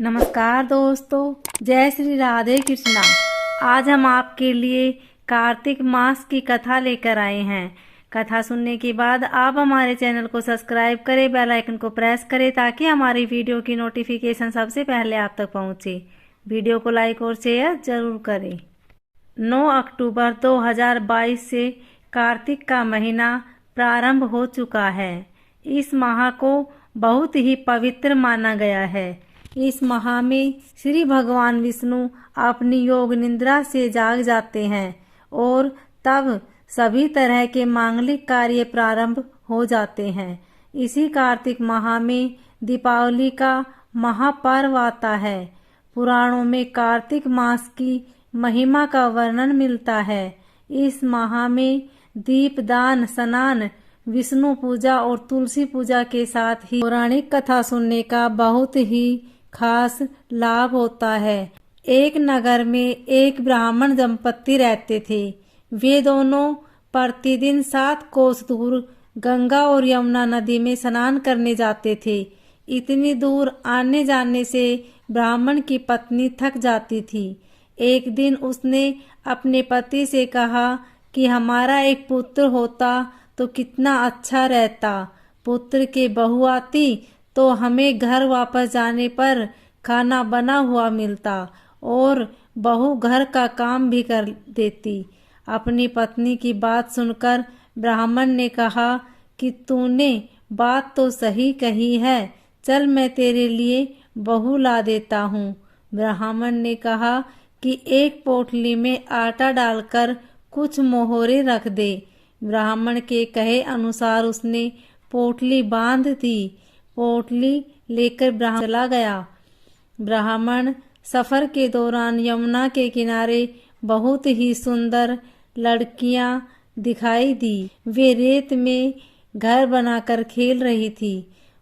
नमस्कार दोस्तों, जय श्री राधे कृष्णा। आज हम आपके लिए कार्तिक मास की कथा लेकर आए हैं। कथा सुनने के बाद आप हमारे चैनल को सब्सक्राइब करें, बेल आइकन को प्रेस करें ताकि हमारी वीडियो की नोटिफिकेशन सबसे पहले आप तक पहुंचे। वीडियो को लाइक और शेयर जरूर करें। 9 अक्टूबर 2022 से कार्तिक का महीना प्रारंभ हो चुका है। इस माह को बहुत ही पवित्र माना गया है। इस माह में श्री भगवान विष्णु अपनी योग निद्रा से जाग जाते हैं और तब सभी तरह के मांगलिक कार्य प्रारंभ हो जाते हैं। इसी कार्तिक माह में दीपावली का महापर्व आता है। पुराणों में कार्तिक मास की महिमा का वर्णन मिलता है। इस माह में दीपदान, स्नान, विष्णु पूजा और तुलसी पूजा के साथ ही पौराणिक कथा सुनने का बहुत ही खास लाभ होता है। एक नगर में एक ब्राह्मण दंपत्ति रहते थे। वे दोनों प्रतिदिन 7 कोस दूर गंगा और यमुना नदी में स्नान करने जाते थे। इतनी दूर आने जाने से ब्राह्मण की पत्नी थक जाती थी। एक दिन उसने अपने पति से कहा कि हमारा एक पुत्र होता तो कितना अच्छा रहता। पुत्र के बहू आती तो हमें घर वापस जाने पर खाना बना हुआ मिलता और बहू घर का काम भी कर देती। अपनी पत्नी की बात सुनकर ब्राह्मण ने कहा कि तूने बात तो सही कही है, चल मैं तेरे लिए बहू ला देता हूँ। ब्राह्मण ने कहा कि एक पोटली में आटा डालकर कुछ मोहरे रख दे। ब्राह्मण के कहे अनुसार उसने पोटली बांध दी। पोटली लेकर ब्राह्मण चला गया। ब्राह्मण सफर के दौरान यमुना के किनारे बहुत ही सुंदर लड़कियां दिखाई दी। वे रेत में घर बनाकर खेल रही थी।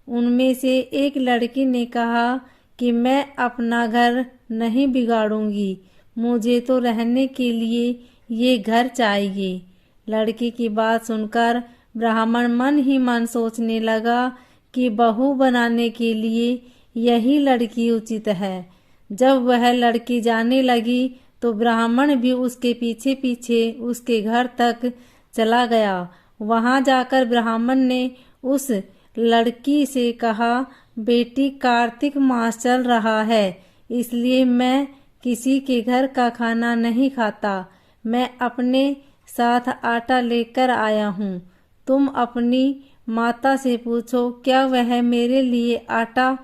उनमें से एक लड़की ने कहा कि मैं अपना घर नहीं बिगाड़ूंगी, मुझे तो रहने के लिए ये घर चाहिए। लड़की की बात सुनकर ब्राह्मण मन ही मन सोचने लगा कि बहू बनाने के लिए यही लड़की उचित है। जब वह लड़की जाने लगी तो ब्राह्मण भी उसके पीछे पीछे उसके घर तक चला गया। वहां जाकर ब्राह्मण ने उस लड़की से कहा, बेटी, कार्तिक मास चल रहा है, इसलिए मैं किसी के घर का खाना नहीं खाता। मैं अपने साथ आटा लेकर आया हूँ। तुम अपनी माता से पूछो, क्या वह मेरे लिए आटा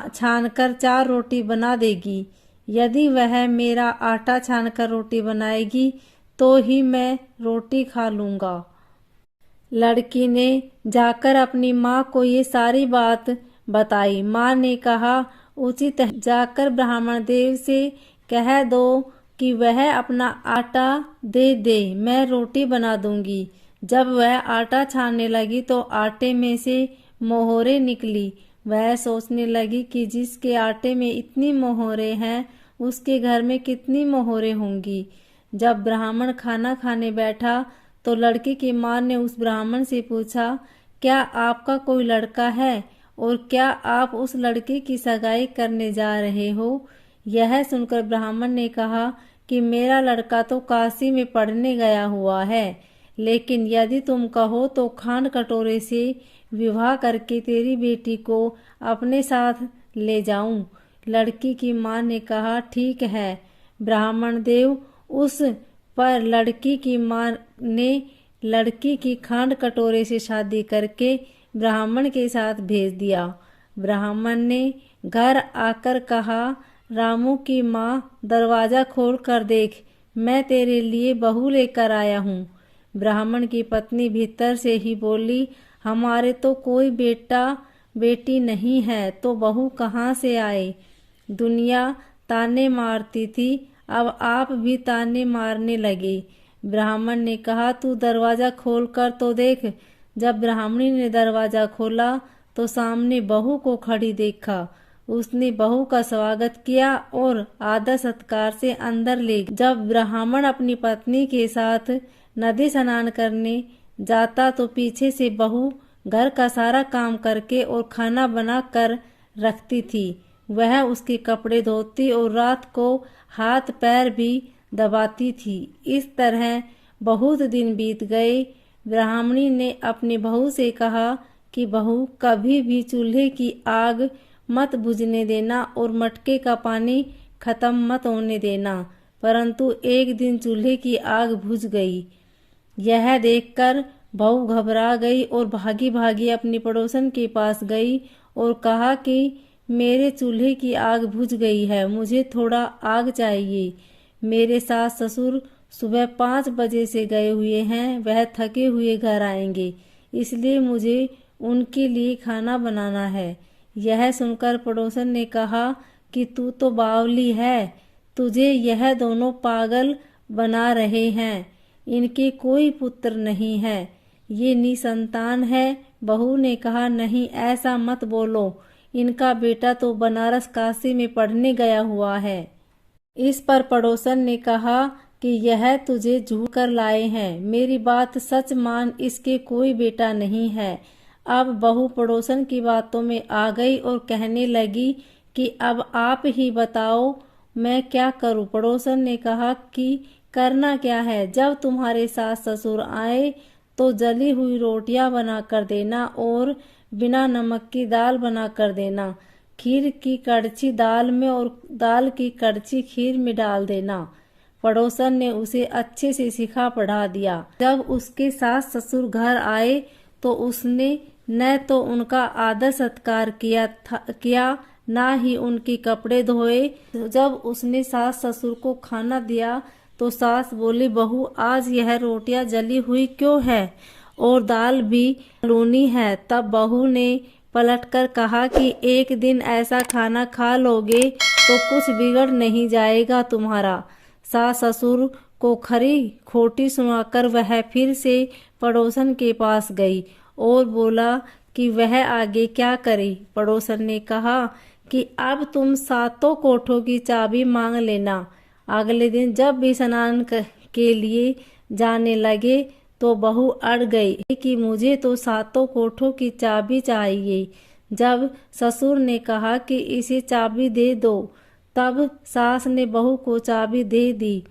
छानकर 4 रोटी बना देगी। यदि वह मेरा आटा छानकर रोटी बनाएगी तो ही मैं रोटी खा लूँगा। लड़की ने जाकर अपनी माँ को ये सारी बात बताई। माँ ने कहा, उचित है, जाकर ब्राह्मण देव से कह दो कि वह अपना आटा दे दे, मैं रोटी बना दूंगी। जब वह आटा छानने लगी तो आटे में से मोहरे निकली। वह सोचने लगी कि जिसके आटे में इतनी मोहरे हैं उसके घर में कितनी मोहरे होंगी। जब ब्राह्मण खाना खाने बैठा तो लड़की की माँ ने उस ब्राह्मण से पूछा, क्या आपका कोई लड़का है और क्या आप उस लड़के की सगाई करने जा रहे हो। यह सुनकर ब्राह्मण ने कहा कि मेरा लड़का तो काशी में पढ़ने गया हुआ है, लेकिन यदि तुम कहो तो खांड कटोरे से विवाह करके तेरी बेटी को अपने साथ ले जाऊं। लड़की की माँ ने कहा, ठीक है। ब्राह्मण देव उस पर लड़की की माँ ने लड़की की खांड कटोरे से शादी करके ब्राह्मण के साथ भेज दिया। ब्राह्मण ने घर आकर कहा, रामू की माँ, दरवाजा खोल कर देख, मैं तेरे लिए बहू लेकर आया हूँ। ब्राह्मण की पत्नी भीतर से ही बोली, हमारे तो कोई बेटा बेटी नहीं है तो बहू कहाँ से आए। दुनिया ताने मारती थी, अब आप भी ताने मारने लगे। ब्राह्मण ने कहा, तू दरवाजा खोल कर तो देख। जब ब्राह्मणी ने दरवाजा खोला तो सामने बहू को खड़ी देखा। उसने बहू का स्वागत किया और आदर सत्कार से अंदर ले गई। जब ब्राह्मण अपनी पत्नी के साथ नदी स्नान करने जाता तो पीछे से बहू घर का सारा काम करके और खाना बना कर रखती थी। वह उसके कपड़े धोती और रात को हाथ पैर भी दबाती थी। इस तरह बहुत दिन बीत गए। ब्राह्मणी ने अपनी बहू से कहा कि बहू, कभी भी चूल्हे की आग मत बुझने देना और मटके का पानी खत्म मत होने देना। परंतु एक दिन चूल्हे की आग बुझ गई। यह देखकर बहू घबरा गई और भागी भागी अपनी पड़ोसन के पास गई और कहा कि मेरे चूल्हे की आग बुझ गई है, मुझे थोड़ा आग चाहिए। मेरे सास ससुर सुबह 5 बजे से गए हुए हैं, वह थके हुए घर आएंगे, इसलिए मुझे उनके लिए खाना बनाना है। यह सुनकर पड़ोसन ने कहा कि तू तो बावली है, तुझे यह दोनों पागल बना रहे हैं, इनके कोई पुत्र नहीं है, ये निसंतान है। बहू ने कहा, नहीं, ऐसा मत बोलो, इनका बेटा तो बनारस काशी में पढ़ने गया हुआ है। इस पर पड़ोसन ने कहा कि यह तुझे झूठ कर लाए हैं, मेरी बात सच मान, इसके कोई बेटा नहीं है। अब बहू पड़ोसन की बातों में आ गई और कहने लगी कि अब आप ही बताओ मैं क्या करूं। पड़ोसन ने कहा कि करना क्या है, जब तुम्हारे सास ससुर आए तो जली हुई रोटियां बना कर देना और बिना नमक की दाल बना कर देना। खीर की कड़छी दाल में और दाल की कड़छी खीर में डाल देना। पड़ोसन ने उसे अच्छे से सिखा पढ़ा दिया। जब उसके सास ससुर घर आए तो उसने न तो उनका आदर सत्कार किया ना ही उनके कपड़े धोए। जब उसने सास ससुर को खाना दिया तो सास बोली, बहू, आज यह रोटियां जली हुई क्यों है और दाल भी लूनी है। तब बहू ने पलटकर कहा कि एक दिन ऐसा खाना खा लोगे तो कुछ बिगड़ नहीं जाएगा तुम्हारा। सास ससुर को खरी खोटी सुनाकर वह फिर से पड़ोसन के पास गई और बोला कि वह आगे क्या करे। पड़ोसन ने कहा कि अब तुम 7 कोठों की चाबी मांग लेना। अगले दिन जब भी स्नान के लिए जाने लगे तो बहू अड़ गई कि मुझे तो 7 कोठों की चाबी चाहिए। जब ससुर ने कहा कि इसे चाबी दे दो, तब सास ने बहू को चाबी दे दी।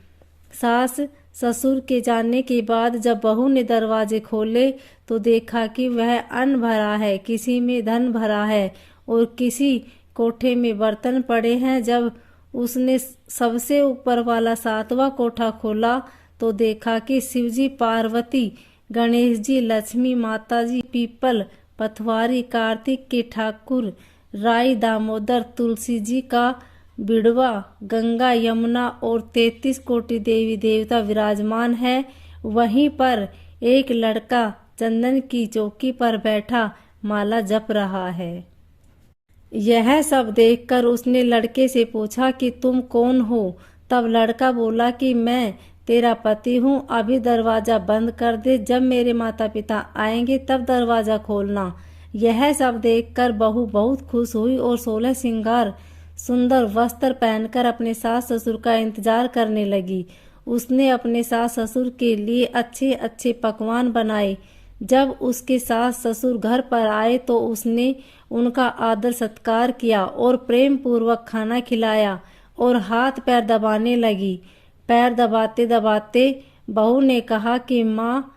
सास ससुर के जाने के बाद जब बहू ने दरवाजे खोले तो देखा कि वह अन्न भरा है, किसी में धन भरा है और किसी कोठे में बर्तन पड़े हैं। जब उसने सबसे ऊपर वाला 7वां कोठा खोला तो देखा कि शिवजी, पार्वती, गणेश जी, लक्ष्मी माता जी, पीपल, पथवारी, कार्तिक के ठाकुर, राई, दामोदर, तुलसी जी का बिड़वा, गंगा, यमुना और 33 कोटि देवी देवता विराजमान है। वहीं पर एक लड़का चंदन की चौकी पर बैठा माला जप रहा है। यह सब देखकर उसने लड़के से पूछा कि तुम कौन हो। तब लड़का बोला कि मैं तेरा पति हूँ, अभी दरवाजा बंद कर दे, जब मेरे माता पिता आएंगे तब दरवाजा खोलना। यह सब देखकर बहू बहुत खुश हुई और 16 श्रृंगार सुंदर वस्त्र पहनकर अपने सास ससुर का इंतजार करने लगी। उसने अपने सास ससुर के लिए अच्छे अच्छे पकवान बनाए। जब उसके सास ससुर घर पर आए तो उसने उनका आदर सत्कार किया और प्रेम पूर्वक खाना खिलाया और हाथ पैर दबाने लगी। पैर दबाते दबाते बहू ने कहा कि माँ,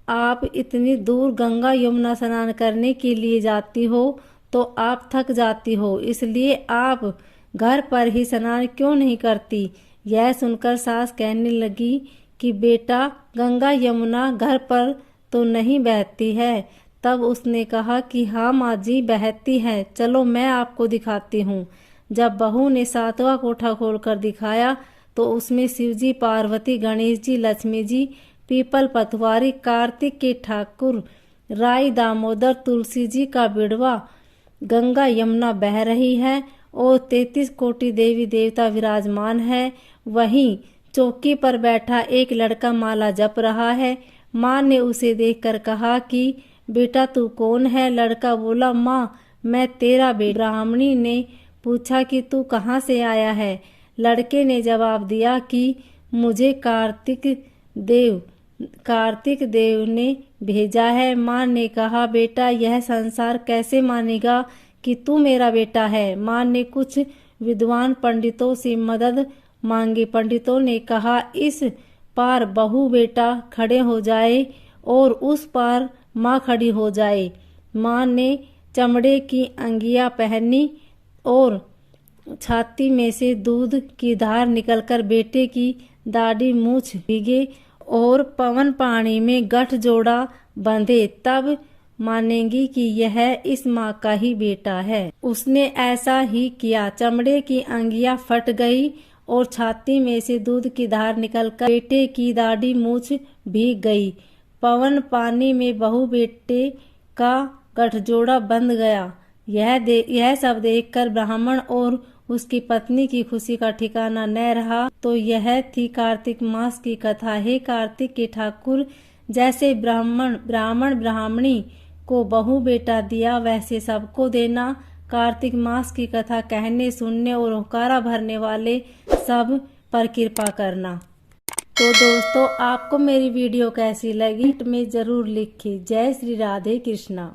आप इतनी दूर गंगा यमुना स्नान करने के लिए जाती हो तो आप थक जाती हो, इसलिए आप घर पर ही स्नान क्यों नहीं करती। यह सुनकर सास कहने लगी कि बेटा, गंगा यमुना घर पर तो नहीं बहती है। तब उसने कहा कि हाँ माँ जी, बहती है, चलो मैं आपको दिखाती हूँ। जब बहू ने 7वां कोठा खोलकर दिखाया तो उसमें शिवजी, पार्वती, गणेश जी, लक्ष्मी जी, पीपल, पथवारी, कार्तिक के ठाकुर, राई, दामोदर, तुलसी जी का बिड़वा, गंगा यमुना बह रही है और 33 कोटि देवी देवता विराजमान है। वहीं चौकी पर बैठा एक लड़का माला जप रहा है। माँ ने उसे देखकर कहा कि बेटा तू कौन है। लड़का बोला, माँ, मैं तेरा बेटा। ब्राह्मणी ने पूछा कि तू कहाँ से आया है। लड़के ने जवाब दिया कि मुझे कार्तिक देव ने भेजा है। माँ ने कहा, बेटा, यह संसार कैसे मानेगा कि तू मेरा बेटा है। मां ने कुछ विद्वान पंडितों से मदद मांगी। पंडितों ने कहा इस पार बहू बेटा खड़े हो जाए और उस पार माँ खड़ी हो जाए। माँ ने चमड़े की अंगिया पहनी और छाती में से दूध की धार निकलकर बेटे की दाढ़ी मूछ भीगे और पवन पानी में गठजोड़ा बांधे, तब मानेंगी कि यह इस माँ का ही बेटा है। उसने ऐसा ही किया। चमड़े की अंगिया फट गई और छाती में से दूध की धार निकलकर बेटे की दाढ़ी मूछ भीग गई। पवन पानी में बहू बेटे का गठजोड़ा बंध गया। यह सब देखकर ब्राह्मण और उसकी पत्नी की खुशी का ठिकाना न रहा। तो यह थी कार्तिक मास की कथा। हे कार्तिक के ठाकुर, जैसे ब्राह्मण ब्राह्मणी को बहू बेटा दिया वैसे सबको देना। कार्तिक मास की कथा कहने सुनने और हुक्कारा भरने वाले सब पर कृपा करना। तो दोस्तों, आपको मेरी वीडियो कैसी लगी में जरूर लिखिए। जय श्री राधे कृष्णा।